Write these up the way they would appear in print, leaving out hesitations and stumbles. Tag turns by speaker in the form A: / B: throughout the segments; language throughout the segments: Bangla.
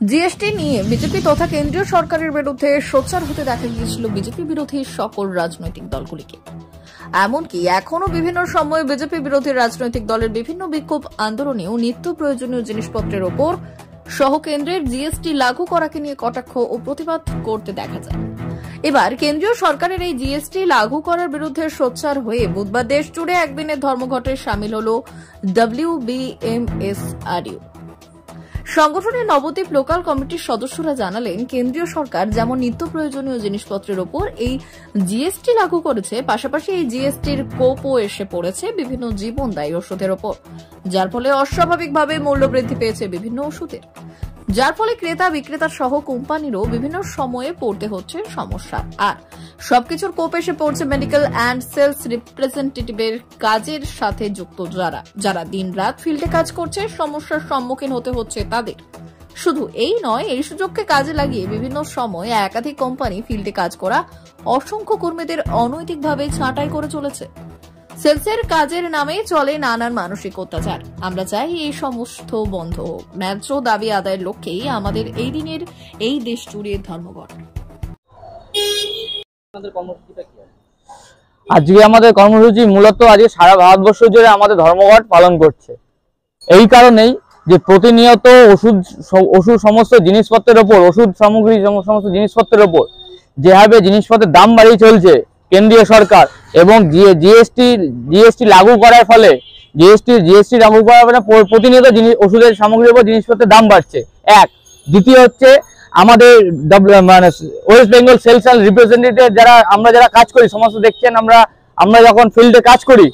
A: জিএসটি নিয়ে বিজেপি তথা কেন্দ্রীয় সরকারের বিরুদ্ধে সোচ্চার হতে দেখা গিয়েছিল বিজেপি বিরোধী সকল রাজনৈতিক দলগুলিকে। এমনকি এখনো বিভিন্ন সময়ে বিজেপি বিরোধী রাজনৈতিক দলের বিভিন্ন বিক্ষোভ আন্দোলনেও নিত্য প্রয়োজনীয় জিনিসপত্রের ওপর সহ কেন্দ্রের জিএসটি লাগু করাকে নিয়ে কটাক্ষ ও প্রতিবাদ করতে দেখা যায়। এবার কেন্দ্রীয় সরকারের এই জিএসটি লাগু করার বিরুদ্ধে সোচ্চার হয়ে বুধবার দেশ জুড়ে একদিনের ধর্মঘটে সামিল হল WBMSRU। সংগঠনের নবদ্বীপ লোকাল কমিটির সদস্যরা জানালেন, কেন্দ্রীয় সরকার যেমন নিত্য প্রয়োজনীয় জিনিসপত্রের ওপর এই জিএসটি লাগু করেছে, পাশাপাশি এই জিএসটির কোপও এসে পড়েছে বিভিন্ন জীবনদায়ী ওষুধের ওপর, যার ফলে অস্বাভাবিকভাবে মূল্যবৃদ্ধি পেয়েছে বিভিন্ন ওষুধের, যার ফলে ক্রেতা বিক্রেতা সহ কোম্পানিরও বিভিন্ন সময়ে পড়তে হচ্ছে সমস্যা। আর সবকিছুর কোপ এসে পড়ছে মেডিকেল অ্যান্ড সেলস রিপ্রেজেন্টেটিভের কাজের সাথে যুক্ত যারা দিন রাত ফিল্ডে কাজ করছে, সমস্যার সম্মুখীন হতে হচ্ছে তাদের। শুধু এই নয়, এই সুযোগকে কাজে লাগিয়ে বিভিন্ন সময় একাধিক কোম্পানি ফিল্ডে কাজ করা অসংখ্য কর্মীদের অনৈতিকভাবে ছাঁটাই করে চলেছে। সেলসের কাজের নামে চলে নানান মানসিক অত্যাচার। আমরা চাই এই সমস্ত বন্ধ হোক। ন্যায্য দাবি আদায়ের লক্ষ্যেই আমাদের এই দিনের এই দেশ জুড়ে ধর্মঘট।
B: আজকে আমাদের কর্মসূচি মূলত আজকে সারা ভারতবর্ষ জুড়ে আমাদের ধর্মঘট পালন করছে। এই কারণেই যে প্রতিনিয়ত ওষুধ সমস্ত জিনিসপত্রের ওপর, ওষুধ সামগ্রী সমস্ত জিনিসপত্রের ওপর যেভাবে জিনিসপত্রের দাম বাড়িয়ে চলছে কেন্দ্রীয় সরকার, এবং জিএসটি লাগু করার ফলে জিএসটি লাগু করার ফলে প্রতিনিয়ত ওষুধের সামগ্রীর উপর জিনিসপত্রের দাম বাড়ছে। এক, দ্বিতীয় হচ্ছে আমাদের West Bengal sales and representative যারা কাজ করি, সমস্ত দেখছেন আমরা যখন ফিল্ডে কাজ করি,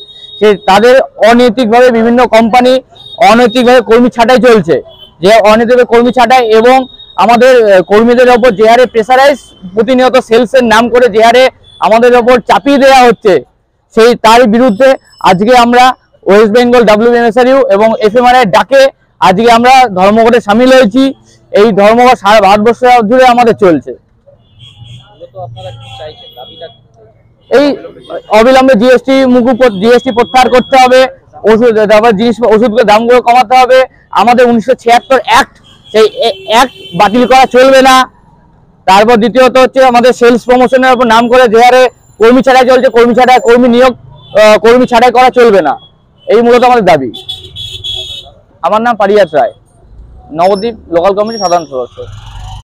B: তাদের অনৈতিকভাবে বিভিন্ন কোম্পানি অনৈতিকভাবে কর্মী ছাঁটাই চলছে, যে অনৈতিকভাবে কর্মী ছাঁটাই এবং আমাদের কর্মীদের ওপর যে হারে প্রেসারাইজ প্রতিনিয়ত সেলসের নাম করে যে হারে আমাদের ওপর চাপিয়ে দেওয়া হচ্ছে, তার বিরুদ্ধে আজকে আমরা ওয়েস্ট বেঙ্গল WBMSRU এবং FMRI এর ডাকে আজকে আমরা ধর্মঘটে সামিল হয়েছি। এই ধর্মঘট সারা ভারতবর্ষ জুড়ে আমাদের চলছে। এই অবিলম্বে জিএসটি প্রত্যাহার করতে হবে, ওষুধের দামগুলো কমাতে হবে, আমাদের 1976 অ্যাক্ট, সেই অ্যাক্ট বাতিল করা চলবে না। তারপর দ্বিতীয়ত হচ্ছে আমাদের সেলস প্রমোশনের উপর নাম করে যে হারে কর্মী ছাঁটাই চলছে, কর্মী ছাঁটাই করা চলবে না। এই মূলত আমাদের দাবি। আমার নাম পারিয়াত রায়, নবদ্বীপ লোকাল কমিটির সাধারণ সদস্য।